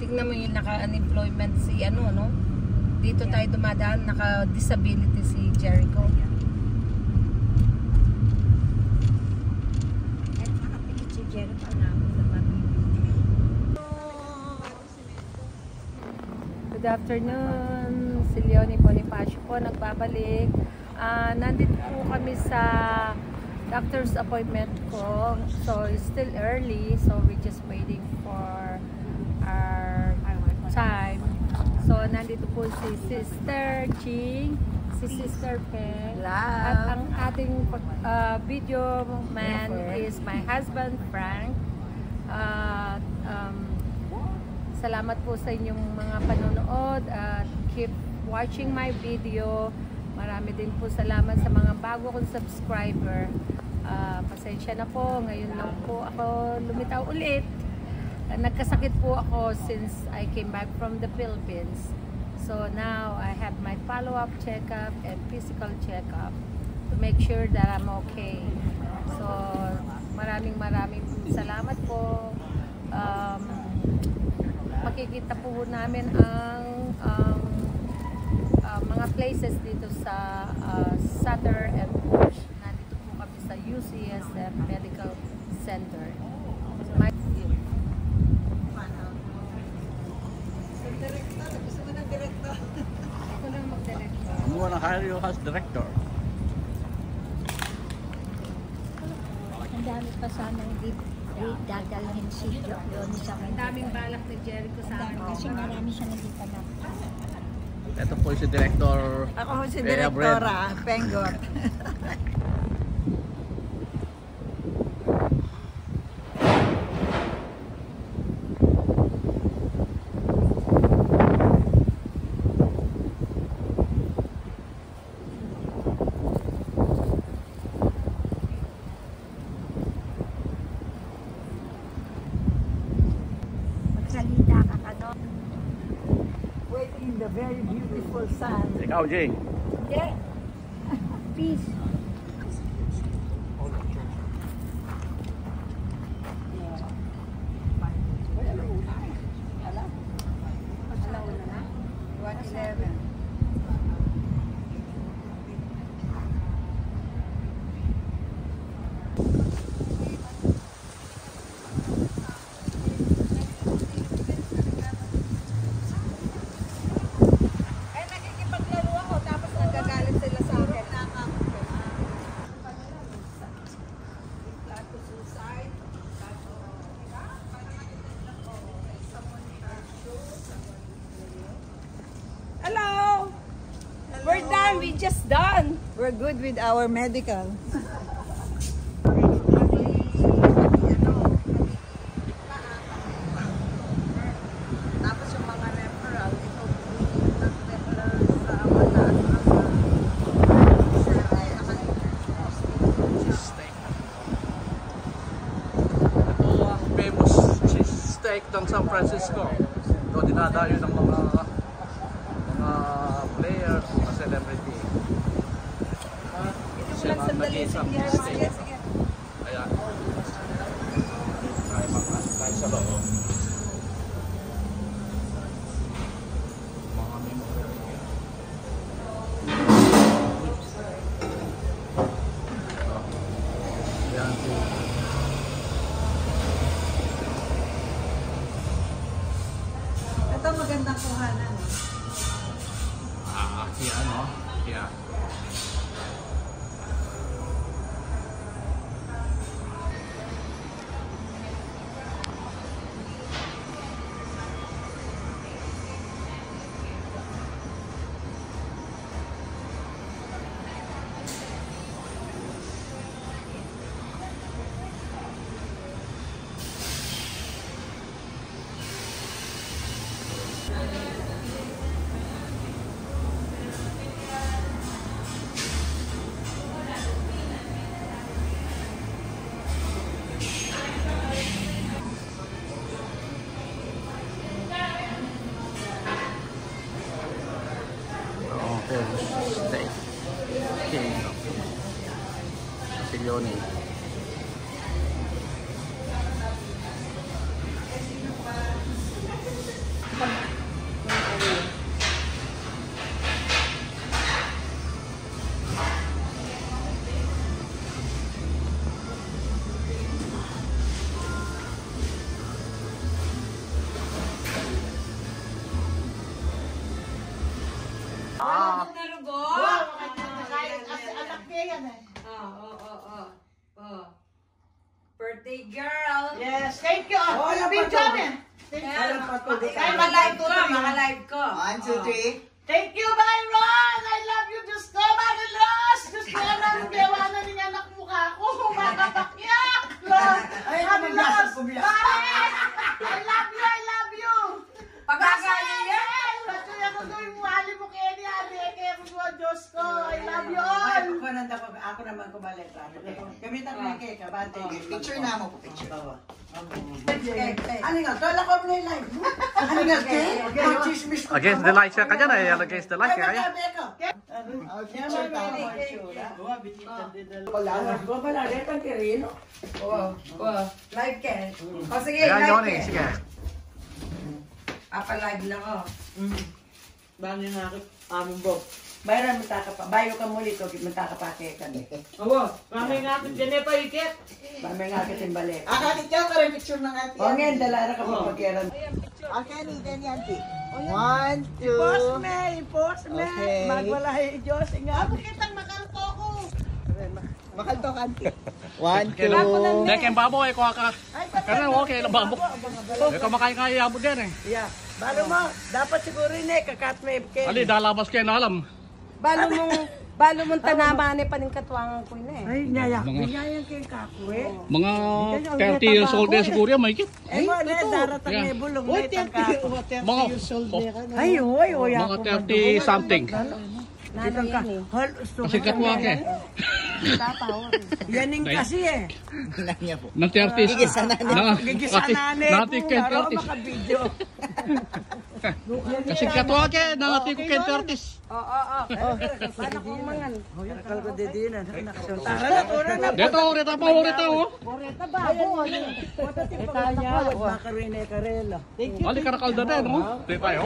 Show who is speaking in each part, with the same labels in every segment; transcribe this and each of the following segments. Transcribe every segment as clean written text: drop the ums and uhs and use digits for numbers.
Speaker 1: tignan mo yung naka-unemployment si ano, no? Dito tayo dumadaan, naka-disability si Jericho.
Speaker 2: Nakapikit si Jericho namin sa
Speaker 1: Good afternoon, si Leonie Bonifacio po nagbabalik. Nandito po kami sa doctor's appointment ko. So it's still early, so we're just waiting for our time. So nandito po si Sister Ching, si Sister Peng, at ang ating video man is my husband Frank. Salamat po sa inyong mga panonood at keep watching my video. Marami din po salamat sa mga bago kong subscriber. Pasensya na po, ngayon lang po ako lumitaw ulit. Nagkasakit po ako since I came back from the Philippines. So now I have my follow-up checkup and physical checkup to make sure that I'm okay. So maraming salamat po. Makikita po namin ang mga places dito sa Sutter and Porsche. Nandito po kami sa UCSF Medical Center.
Speaker 2: Gusto mo ng director?
Speaker 1: Ako lang mag-director.
Speaker 3: I'm gonna hire you as director.
Speaker 2: Ang dami pa sana dadalhin si Leonie sa
Speaker 1: Ang daming balak ni Jericho sa akin.
Speaker 2: kasi marami siya nagita na.
Speaker 3: Ito po si Director.
Speaker 4: Ako si
Speaker 3: Bea
Speaker 4: Direktora Pengot.
Speaker 2: Magsalita ka ano?
Speaker 4: Waiting in the very beautiful sun.
Speaker 3: Ikaw, Jing.
Speaker 2: Yeah. Peace.
Speaker 1: Hello! We're done. We just done.
Speaker 4: We're good with our medical. Tapos yung mga referral, ito nag-referral sa mataas
Speaker 3: Ito ang famous cheese steak ng San Francisco. Ito dinadayo ng mga players, mga celebrity. Siya ang nag-iisang steak. Ayan. Ay, mga tayo sa loob. Mga memorabilia. Ayan.
Speaker 4: Ito magandang kuhanan.
Speaker 3: Yan, no? Yan. Steak. King. Si Leonie. Ah,
Speaker 4: Anak niya yan eh.
Speaker 1: Birthday girl.
Speaker 4: Yes, thank you. Video niya.
Speaker 1: Ay, ma-live ko, mga-live ko.
Speaker 5: 1, 2, 3.
Speaker 4: Thank you, Byron! I love you, Diyos ko, Marilos! Diyos ko, alam, gawanan niya anak mukha ko, makapakyak! Ay, Marilos! Maris! I love you!
Speaker 1: Pagkakaya yan!
Speaker 4: Patuloy ako doon yung mali mo kaya ni Ate, kaya ko mo, Diyos ko, I love you all!
Speaker 6: Ako naman kumalik. Gamitan mo yung cake, abante.
Speaker 5: Picture na mo po, picture.
Speaker 6: Ano nga? Tola ko mo live. Ano nga? Chismis ko.
Speaker 3: against the light siya ka dyan eh. Against the light siya kaya.
Speaker 6: Wala na. Wala na. Ito ang kirino.
Speaker 1: Live ka. O sige,
Speaker 3: Ayan,
Speaker 1: live
Speaker 3: Johnny.
Speaker 1: ka.
Speaker 3: Sige.
Speaker 1: Papa-live lang ako.
Speaker 6: Bangin na ako. Among Bob. Bayran mo taka pa. Bayo ka muli ko. Mataka pa kaya kami.
Speaker 4: Awa, mamay nga atin dyan pa ikit.
Speaker 6: Mamay nga kita yung balik.
Speaker 5: Akakit ka ka rin picture ng ate.
Speaker 6: O ngayon, dalara ka mo pagkiran.
Speaker 5: Okay, ni Yanti. 1, 2.
Speaker 6: Post me.
Speaker 5: Okay.
Speaker 6: Magwalay Diyos. Nga.
Speaker 4: Kitang makalto ko.
Speaker 5: Makalto ka, Auntie. 1, 2.
Speaker 3: Dahil kayong babo eh. Kuha ka. Kaya okay lang babo. Dahil kumakain kaya mo din eh.
Speaker 6: Yeah. Balo mo. Dapat siguro yun eh. Kakat may kay.
Speaker 3: Ali, dalabas kayo na alam.
Speaker 1: Balo mong tanamane pa ng katwangan ko na eh.
Speaker 6: Ay, nyaya.
Speaker 3: Mga-
Speaker 6: Nyaya kay kako eh.
Speaker 3: Mga 30 years old din siguro yan, may kit.
Speaker 6: Ay, mo na daratang
Speaker 3: Yeah.
Speaker 6: may bulong na itang kako.
Speaker 3: Mga,
Speaker 6: Ay, hoy, hoy.
Speaker 3: mga 30 something.
Speaker 6: Itang ka. Hol,
Speaker 3: Kasi katwa ka eh.
Speaker 6: Yaning kasi eh.
Speaker 5: Nanya po.
Speaker 3: Ng 30s.
Speaker 6: Gigisanane.
Speaker 3: Natin kay 30s.
Speaker 6: Makabidyo.
Speaker 3: Kasi katwa ka eh. Natin ko kay 30s.
Speaker 1: Paano kong mangan?
Speaker 6: Nakal ko di na. Tara na, tura na.
Speaker 3: Dito, urita pa, urita oh.
Speaker 1: Boreta babo.
Speaker 6: Itanya, makarin eh karela.
Speaker 3: Ali ka nakalda din, no? Dito tayo.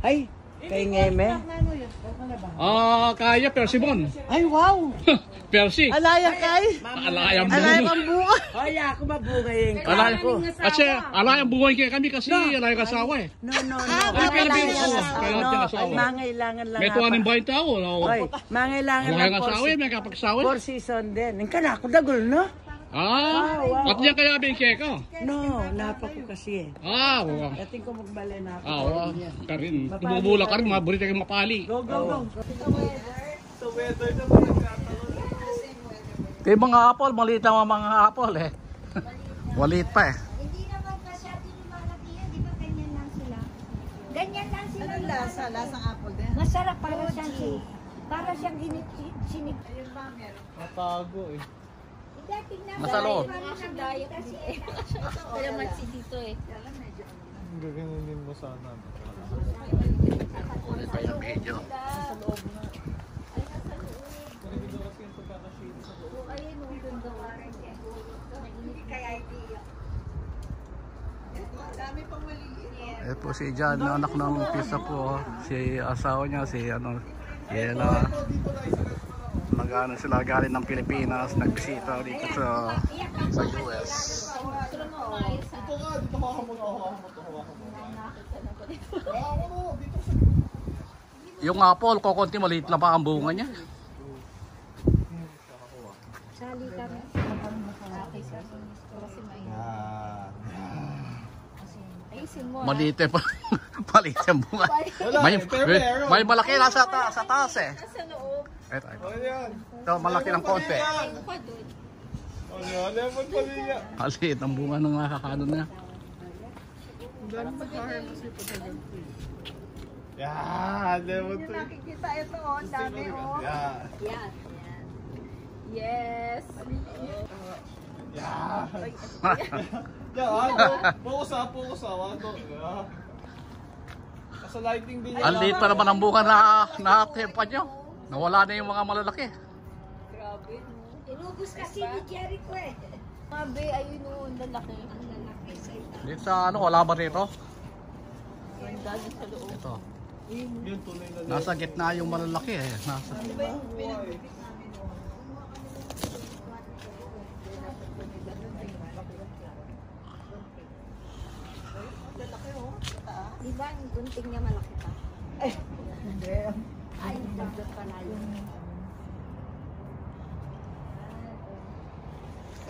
Speaker 6: Ay, kay ngeme.
Speaker 3: Ah, kaya Persimon.
Speaker 6: Ay, wow.
Speaker 3: Persi.
Speaker 6: Alaya kay.
Speaker 3: Alayang
Speaker 6: Alaya
Speaker 3: bungo.
Speaker 6: pang buka. Ay, ako mabugay yung
Speaker 3: Alayang ko. Kasi alayang bungoy kaya kami kasi alayang kasawa eh.
Speaker 6: No.
Speaker 3: Ay, kaya namin kaya natin asawa.
Speaker 6: Mangailangan lang.
Speaker 3: May tuwa ng bahay tao.
Speaker 6: Ay, mangailangan lang
Speaker 3: Alayang kasawa eh, may kapagsawa.
Speaker 6: 4 season din. Ang kana ako dagol, no?
Speaker 3: Ah, at niya kaya bingke ka.
Speaker 6: No, napa ko kasi eh.
Speaker 3: Ah, wow.
Speaker 6: Dating ko magbalik na ako.
Speaker 3: Ah, wow. Karin. Bubula ka rin, mabulit kayong mapali.
Speaker 6: Go.
Speaker 3: Ito yung mga apple, maliit na mga apple eh. Maliit pa eh.
Speaker 2: Hindi naman masyado lumalaki yan. Di ba ganyan lang sila? Ganyan lang sila.
Speaker 5: Anong lasa? Lasang apple din?
Speaker 2: Masarap para siyang sinip.
Speaker 3: Matago eh.
Speaker 2: Dating na.
Speaker 3: Nasa loob.
Speaker 2: Parang siyang diet kasi eh.
Speaker 1: Kaya matsi dito eh.
Speaker 7: Gaganunin mo sana.
Speaker 3: Ulit pa yung video. Eh po si Jan, anak ng pisa po. Si asawa niya, si Yela. Nag-ano sila galing ng Pilipinas, nagbisita dito sa US. Yung apple, kukunti maliit lang pa ang bunga niya.
Speaker 2: Sali kami.
Speaker 3: Maliit pa. Maliit yung bunga. May malaki na sa taas eh. Ito. Ito, malaki ng konti.
Speaker 7: Lemon pa niya.
Speaker 3: Maliit ang bunga ng nakakaano na.
Speaker 7: Yeah, lemon to.
Speaker 4: Nakikita ito, oh, ang dami, oh.
Speaker 7: Yeah.
Speaker 1: Yes.
Speaker 7: Yeah. Focus ah. Yeah. Sa lighting din yan.
Speaker 3: Ang liit pa naman ang bunga na tempa nyo. Nawala na yung mga malalaki.
Speaker 2: Inubos kasi ni Jericho eh.
Speaker 1: Mabe, ayun o, ang lalaki.
Speaker 2: Ang lalaki sa ita.
Speaker 3: Dito sa wala ba dito?
Speaker 1: Ang dami sa loob.
Speaker 3: Ito.
Speaker 7: Yun tunay na.
Speaker 3: Nasa gitna yung malalaki eh. Nasa.
Speaker 2: Di ba ang gunting niya malaki pa? Ay, dapat pala yun.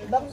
Speaker 5: Ibang